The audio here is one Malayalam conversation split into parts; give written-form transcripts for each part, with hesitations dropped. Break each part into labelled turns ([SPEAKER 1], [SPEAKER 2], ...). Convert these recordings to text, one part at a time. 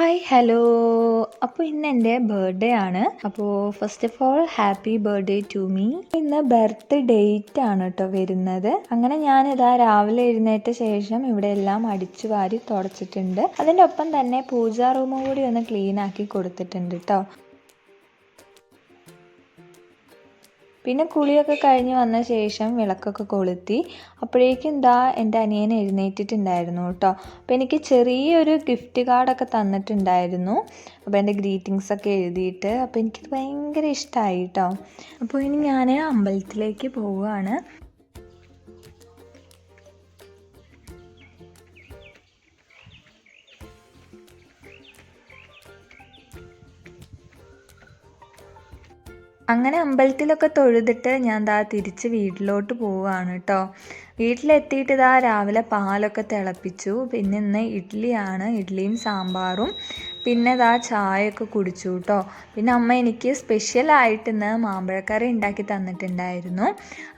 [SPEAKER 1] Hi hello. അപ്പോൾ ഇന്ന് എൻ്റെ ബർത്ത്ഡേ ആണ്. അപ്പോൾ first of all happy birthday to me. ഇന്ന് ബർത്ത് ഡേറ്റ് ആണ് കേട്ടോ വരുന്നത്. അങ്ങനെ ഞാനിതാ രാവിലെ എഴുന്നേറ്റ ശേഷം ഇവിടെ എല്ലാം അടിച്ചു വാരി തുടച്ചിട്ടുണ്ട്. അതിൻ്റെ ഒപ്പം തന്നെ പൂജാ റൂമും കൂടി ഒന്ന് ക്ലീൻ ആക്കി കൊടുത്തിട്ടുണ്ട് കേട്ടോ. പിന്നെ കുളിയൊക്കെ കഴിഞ്ഞ് വന്ന ശേഷം വിളക്കൊക്കെ കൊളുത്തി. അപ്പോഴേക്കും എൻ്റെ അനിയൻ എഴുന്നേറ്റിട്ടുണ്ടായിരുന്നു കേട്ടോ. അപ്പോൾ എനിക്ക് ചെറിയൊരു ഗിഫ്റ്റ് കാർഡൊക്കെ തന്നിട്ടുണ്ടായിരുന്നു. അപ്പോൾ എൻ്റെ ഗ്രീറ്റിങ്സൊക്കെ എഴുതിയിട്ട്. അപ്പോൾ എനിക്കത് ഭയങ്കര ഇഷ്ടമായി കേട്ടോ. അപ്പോൾ ഇനി ഞാൻ അമ്പലത്തിലേക്ക് പോവുകയാണ്. അങ്ങനെ അമ്പലത്തിലൊക്കെ തൊഴുതിട്ട് ഞാൻ തിരിച്ച് വീട്ടിലോട്ട് പോവുകയാണ് കേട്ടോ. വീട്ടിലെത്തിയിട്ട് രാവിലെ പാലൊക്കെ തിളപ്പിച്ചു. പിന്നെ ഇന്ന് ഇഡ്ഡലിയാണ്, ഇഡ്ഡലിയും സാമ്പാറും. പിന്നെ ചായയൊക്കെ കുടിച്ചു കേട്ടോ. പിന്നെ അമ്മ എനിക്ക് സ്പെഷ്യലായിട്ട് ഇന്ന് മാമ്പഴക്കറി ഉണ്ടാക്കി തന്നിട്ടുണ്ടായിരുന്നു.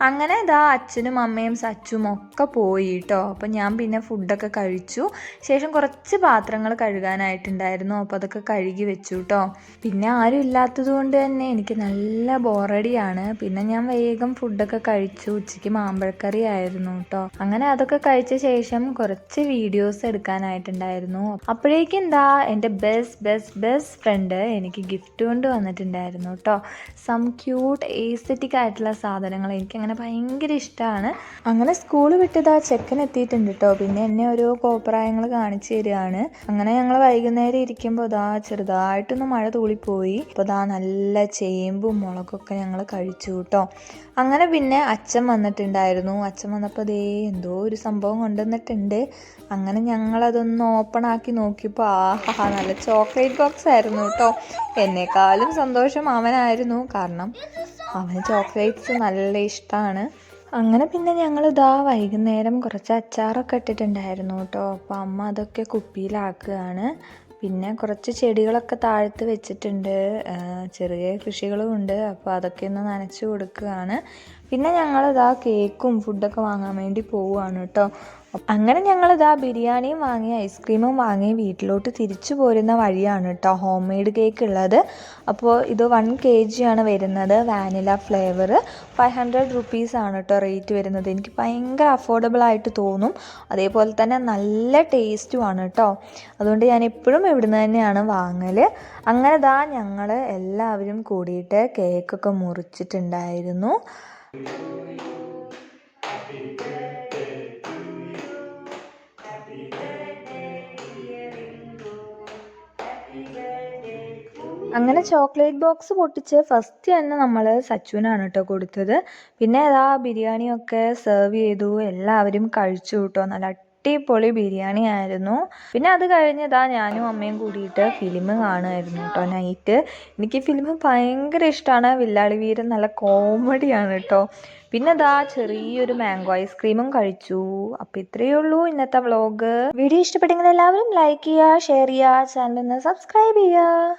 [SPEAKER 1] അങ്ങനെ അച്ഛനും അമ്മയും സച്ചും ഒക്കെ പോയി കേട്ടോ. അപ്പം ഞാൻ പിന്നെ ഫുഡൊക്കെ കഴിച്ചു. ശേഷം കുറച്ച് പാത്രങ്ങൾ കഴുകാനായിട്ടുണ്ടായിരുന്നു. അപ്പോൾ അതൊക്കെ കഴുകി വെച്ചു കേട്ടോ. പിന്നെ ആരും ഇല്ലാത്തത് കൊണ്ട് തന്നെ എനിക്ക് നല്ല ബോറടിയാണ്. പിന്നെ ഞാൻ വേഗം ഫുഡൊക്കെ കഴിച്ചു. ഉച്ചയ്ക്ക് മാമ്പഴക്കറി ആയിരുന്നു കേട്ടോ. അങ്ങനെ അതൊക്കെ കഴിച്ച ശേഷം കുറച്ച് വീഡിയോസ് എടുക്കാനായിട്ടുണ്ടായിരുന്നു. അപ്പോഴേക്കും എൻ്റെ ബെസ്റ്റ് ഫ്രണ്ട് എനിക്ക് ഗിഫ്റ്റ് കൊണ്ട് വന്നിട്ടുണ്ടായിരുന്നു കേട്ടോ. സം ക്യൂട്ട് എസ്തെറ്റിക് ആയിട്ടുള്ള സാധനങ്ങൾ എനിക്കങ്ങനെ ഭയങ്കര ഇഷ്ടമാണ്. അങ്ങനെ സ്കൂൾ വിട്ട് ചെക്കൻ എത്തിയിട്ടുണ്ട് കേട്ടോ. പിന്നെ എന്നെ ഓരോ കോപ്രായങ്ങൾ കാണിച്ചു തരികയാണ്. അങ്ങനെ ഞങ്ങൾ വൈകുന്നേരം ഇരിക്കുമ്പോൾ ചെറുതായിട്ടൊന്ന് മഴ തൂളിപ്പോയി. അപ്പോൾ നല്ല ചേമ്പും മുളകൊക്കെ ഞങ്ങൾ കഴിച്ചു കേട്ടോ. അങ്ങനെ പിന്നെ അച്ഛൻ വന്നിട്ടുണ്ടായിരുന്നു. അച്ഛൻ വന്നപ്പോൾ എന്തോ ഒരു സംഭവം കൊണ്ടുവന്നിട്ടുണ്ട്. അങ്ങനെ ഞങ്ങളതൊന്ന് ഓപ്പൺ ആക്കി നോക്കിയപ്പോൾ ആഹാ, നല്ല ചോക്ലേറ്റ് ബോക്സ് ആയിരുന്നു കേട്ടോ. എന്നെക്കാളും സന്തോഷം അവനായിരുന്നു. കാരണം അവന് ചോക്ലേറ്റ്സ് നല്ല ഇഷ്ടമാണ്. അങ്ങനെ പിന്നെ ഞങ്ങൾ വൈകുന്നേരം കുറച്ച് അച്ചാറൊക്കെ ഇട്ടിട്ടുണ്ടായിരുന്നു കേട്ടോ. അപ്പോൾ അമ്മ അതൊക്കെ കുപ്പിയിലാക്കുകയാണ്. പിന്നെ കുറച്ച് ചെടികളൊക്കെ താഴത്ത് വെച്ചിട്ടുണ്ട്. ചെറിയ കൃഷികളും ഉണ്ട്. അപ്പോൾ അതൊക്കെ ഒന്ന് നനച്ച് കൊടുക്കുകയാണ്. പിന്നെ ഞങ്ങൾ കേക്കും ഫുഡൊക്കെ വാങ്ങാൻ വേണ്ടി പോവുകയാണ് കേട്ടോ. അങ്ങനെ ഞങ്ങൾ ബിരിയാണിയും വാങ്ങി ഐസ്ക്രീമും വാങ്ങി വീട്ടിലോട്ട് തിരിച്ചു പോരുന്ന വഴിയാണ് കേട്ടോ ഹോം മെയ്ഡ് കേക്ക് ഉള്ളത്. അപ്പോൾ ഇത് 1 kg ആണ് വരുന്നത്. വാനില ഫ്ലേവർ 500 റുപ്പീസാണ് കേട്ടോ റേറ്റ് വരുന്നത്. എനിക്ക് ഭയങ്കര അഫോർഡബിൾ ആയിട്ട് തോന്നും. അതേപോലെ തന്നെ നല്ല ടേസ്റ്റുമാണ് കേട്ടോ. അതുകൊണ്ട് ഞാൻ എപ്പോഴും ഇവിടുന്ന് തന്നെയാണ് വാങ്ങൽ. അങ്ങനെ ഞങ്ങൾ എല്ലാവരും കൂടിയിട്ട് കേക്കൊക്കെ മുറിച്ചിട്ടുണ്ടായിരുന്നു. അങ്ങനെ ചോക്ലേറ്റ് ബോക്സ് പൊട്ടിച്ച് ഫസ്റ്റ് തന്നെ നമ്മൾ സച്ചുവിനാണ് കേട്ടോ കൊടുത്തത്. പിന്നെ ബിരിയാണിയൊക്കെ സെർവ് ചെയ്തു. എല്ലാവരും കഴിച്ചു കേട്ടോ. നല്ല അടിപൊളി ബിരിയാണി ആയിരുന്നു. പിന്നെ അത് കഴിഞ്ഞ് ഞാനും അമ്മയും കൂടിയിട്ട് ഫിലിം കാണുമായിരുന്നു കേട്ടോ നൈറ്റ്. എനിക്ക് ഫിലിം ഭയങ്കര ഇഷ്ടമാണ്. വില്ലാളി വീരൻ നല്ല കോമഡിയാണ് കേട്ടോ. പിന്നെ ചെറിയൊരു മാംഗോ ഐസ്ക്രീമും കഴിച്ചു. അപ്പോൾ ഇത്രയേ ഉള്ളൂ ഇന്നത്തെ വ്ളോഗ്. വീഡിയോ ഇഷ്ടപ്പെട്ടെങ്കിൽ എല്ലാവരും ലൈക്ക് ചെയ്യുക, ഷെയർ ചെയ്യുക, ചാനൽ ഒന്ന് സബ്സ്ക്രൈബ് ചെയ്യുക.